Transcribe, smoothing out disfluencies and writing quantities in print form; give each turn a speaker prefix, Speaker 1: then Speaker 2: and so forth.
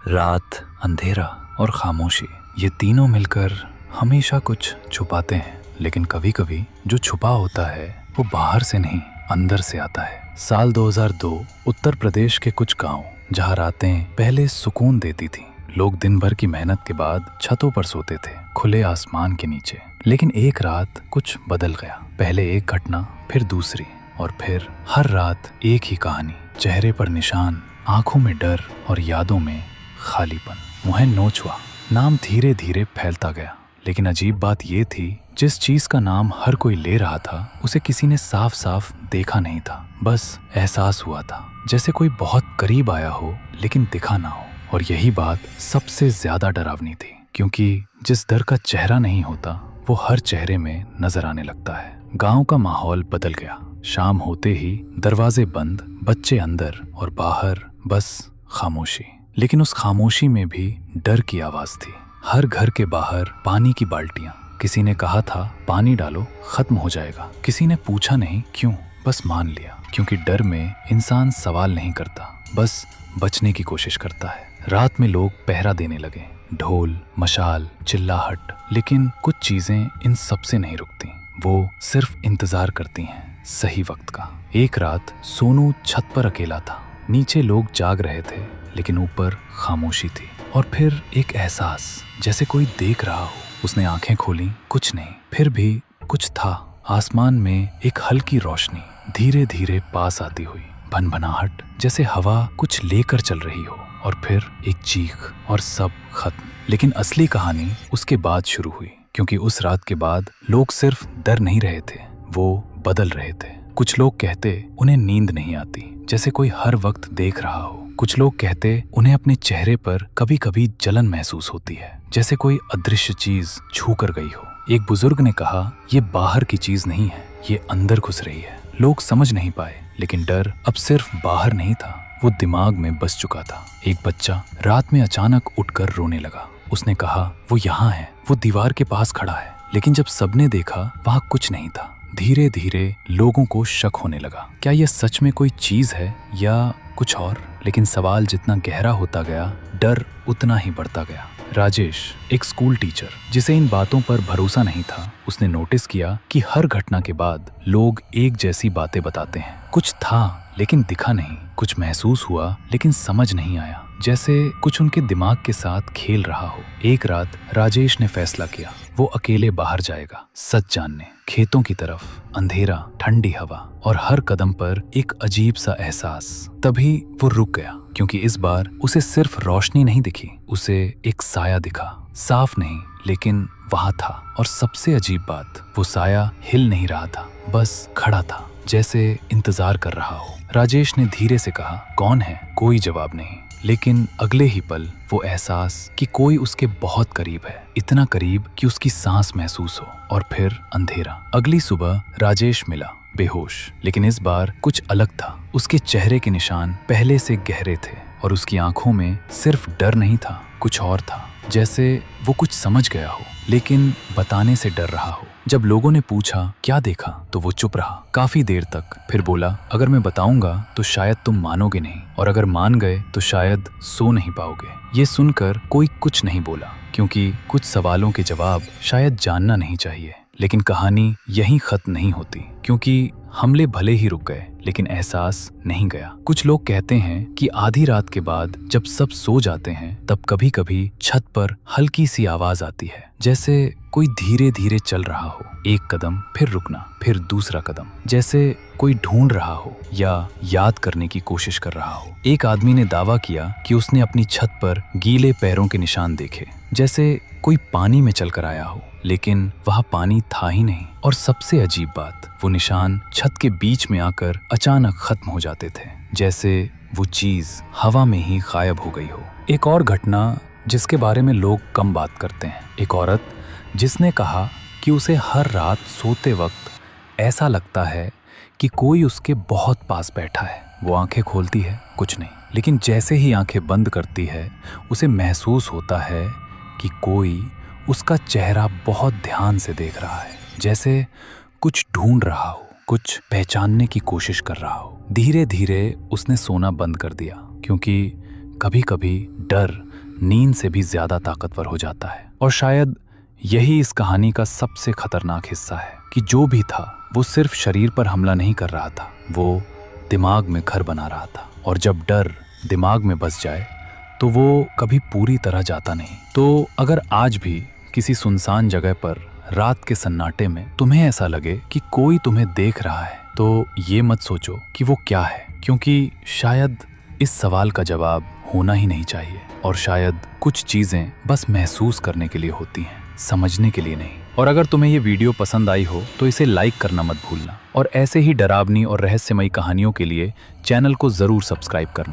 Speaker 1: रात, अंधेरा और खामोशी, ये तीनों मिलकर हमेशा कुछ छुपाते हैं। लेकिन कभी कभी जो छुपा होता है वो बाहर से नहीं, अंदर से आता है। साल 2002, उत्तर प्रदेश के कुछ गांव, जहां रातें पहले सुकून देती थीं। लोग दिन भर की मेहनत के बाद छतों पर सोते थे, खुले आसमान के नीचे। लेकिन एक रात कुछ बदल गया। पहले एक घटना, फिर दूसरी, और फिर हर रात एक ही कहानी। चेहरे पर निशान, आंखों में डर और यादों में खालीपन। मुहे नोच हुआ। नाम धीरे धीरे फैलता गया। लेकिन अजीब बात ये थी, जिस चीज का नाम हर कोई ले रहा था उसे किसी ने साफ साफ देखा नहीं था। बस एहसास हुआ था जैसे कोई बहुत करीब आया हो लेकिन दिखा ना हो। और यही बात सबसे ज्यादा डरावनी थी, क्योंकि जिस डर का चेहरा नहीं होता वो हर चेहरे में नजर आने लगता है। गांव का माहौल बदल गया। शाम होते ही दरवाजे बंद, बच्चे अंदर और बाहर बस खामोशी। लेकिन उस खामोशी में भी डर की आवाज थी। हर घर के बाहर पानी की बाल्टियां। किसी ने कहा था पानी डालो, खत्म हो जाएगा। किसी ने पूछा नहीं क्यों, बस मान लिया, क्योंकि डर में इंसान सवाल नहीं करता, बस बचने की कोशिश करता है। रात में लोग पहरा देने लगे, ढोल, मशाल, चिल्लाहट। लेकिन कुछ चीजें इन सबसे नहीं रुकती। वो सिर्फ इंतजार करती हैं सही वक्त का। एक रात सोनू छत पर अकेला था। नीचे लोग जाग रहे थे, लेकिन ऊपर खामोशी थी। और फिर एक एहसास, जैसे कोई देख रहा हो। उसने आंखें खोली, कुछ नहीं। फिर भी कुछ था। आसमान में एक हल्की रोशनी धीरे धीरे पास आती हुई, भनभनाहट, जैसे हवा कुछ लेकर चल रही हो। और फिर एक चीख, और सब खत्म। लेकिन असली कहानी उसके बाद शुरू हुई, क्योंकि उस रात के बाद लोग सिर्फ डर नहीं रहे थे, वो बदल रहे थे। कुछ लोग कहते उन्हें नींद नहीं आती, जैसे कोई हर वक्त देख रहा हो। कुछ लोग कहते उन्हें अपने चेहरे पर कभी कभी जलन महसूस होती है, जैसे कोई अदृश्य चीज छू कर गई हो। एक बुजुर्ग ने कहा, ये बाहर की चीज नहीं है, ये अंदर घुस रही है। लोग समझ नहीं पाए, लेकिन डर अब सिर्फ बाहर नहीं था, वो दिमाग में बस चुका था। एक बच्चा रात में अचानक उठकर रोने लगा। उसने कहा, वो यहाँ है, वो दीवार के पास खड़ा है। लेकिन जब सबने देखा, वहाँ कुछ नहीं था। धीरे धीरे लोगों को शक होने लगा, क्या यह सच में कोई चीज है या कुछ और। लेकिन सवाल जितना गहरा होता गया, डर उतना ही बढ़ता गया। राजेश, एक स्कूल टीचर जिसे इन बातों पर भरोसा नहीं था, उसने नोटिस किया कि हर घटना के बाद लोग एक जैसी बातें बताते हैं। कुछ था लेकिन दिखा नहीं, कुछ महसूस हुआ लेकिन समझ नहीं आया, जैसे कुछ उनके दिमाग के साथ खेल रहा हो। एक रात राजेश ने फैसला किया, वो अकेले बाहर जाएगा, सच जानने। खेतों की तरफ, अंधेरा, ठंडी हवा और हर कदम पर एक अजीब सा एहसास। तभी वो रुक गया, क्योंकि इस बार उसे सिर्फ रोशनी नहीं दिखी, उसे एक साया दिखा। साफ नहीं, लेकिन वहां था। और सबसे अजीब बात, वो साया हिल नहीं रहा था, बस खड़ा था, जैसे इंतजार कर रहा हो। राजेश ने धीरे से कहा, कौन है? कोई जवाब नहीं। लेकिन अगले ही पल वो एहसास कि कोई उसके बहुत करीब है, इतना करीब कि उसकी सांस महसूस हो। और फिर अंधेरा। अगली सुबह राजेश मिला, बेहोश। लेकिन इस बार कुछ अलग था। उसके चेहरे के निशान पहले से गहरे थे, और उसकी आंखों में सिर्फ डर नहीं था, कुछ और था, जैसे वो कुछ समझ गया हो लेकिन बताने से डर रहा हो। जब लोगों ने पूछा क्या देखा, तो वो चुप रहा काफी देर तक। फिर बोला, अगर मैं बताऊंगा तो शायद तुम मानोगे नहीं, और अगर मान गए तो शायद सो नहीं पाओगे। ये सुनकर कोई कुछ नहीं बोला, क्योंकि कुछ सवालों के जवाब शायद जानना नहीं चाहिए। लेकिन कहानी यहीं खत्म नहीं होती, क्योंकि हमले भले ही रुक गए, लेकिन एहसास नहीं गया। कुछ लोग कहते हैं कि आधी रात के बाद जब सब सो जाते हैं, तब कभी कभी छत पर हल्की सी आवाज आती है, जैसे कोई धीरे धीरे चल रहा हो। एक कदम, फिर रुकना, फिर दूसरा कदम, जैसे कोई ढूंढ रहा हो या याद करने की कोशिश कर रहा हो। एक आदमी ने दावा किया कि उसने अपनी छत पर गीले पैरों के निशान देखे, जैसे कोई पानी में चलकर आया हो, लेकिन वहाँ पानी था ही नहीं। और सबसे अजीब बात, वो निशान छत के बीच में आकर अचानक खत्म हो जाते थे, जैसे वो चीज हवा में ही गायब हो गई हो। एक और घटना जिसके बारे में लोग कम बात करते हैं। एक औरत जिसने कहा कि उसे हर रात सोते वक्त ऐसा लगता है कि कोई उसके बहुत पास बैठा है। वो आंखें खोलती है, कुछ नहीं, लेकिन जैसे ही आंखें बंद करती है, उसे महसूस होता है कि कोई उसका चेहरा बहुत ध्यान से देख रहा है, जैसे कुछ ढूंढ रहा हो, कुछ पहचानने की कोशिश कर रहा हो। धीरे धीरे उसने सोना बंद कर दिया, क्योंकि कभी कभी डर नींद से भी ज्यादा ताकतवर हो जाता है। और शायद यही इस कहानी का सबसे खतरनाक हिस्सा है कि जो भी था वो सिर्फ शरीर पर हमला नहीं कर रहा था, वो दिमाग में घर बना रहा था। और जब डर दिमाग में बस जाए तो वो कभी पूरी तरह जाता नहीं। तो अगर आज भी किसी सुनसान जगह पर रात के सन्नाटे में तुम्हें ऐसा लगे कि कोई तुम्हें देख रहा है, तो ये मत सोचो कि वो क्या है, क्योंकि शायद इस सवाल का जवाब होना ही नहीं चाहिए। और शायद कुछ चीजें बस महसूस करने के लिए होती हैं, समझने के लिए नहीं। और अगर तुम्हें ये वीडियो पसंद आई हो तो इसे लाइक करना मत भूलना, और ऐसे ही डरावनी और रहस्यमयी कहानियों के लिए चैनल को जरूर सब्सक्राइब करना।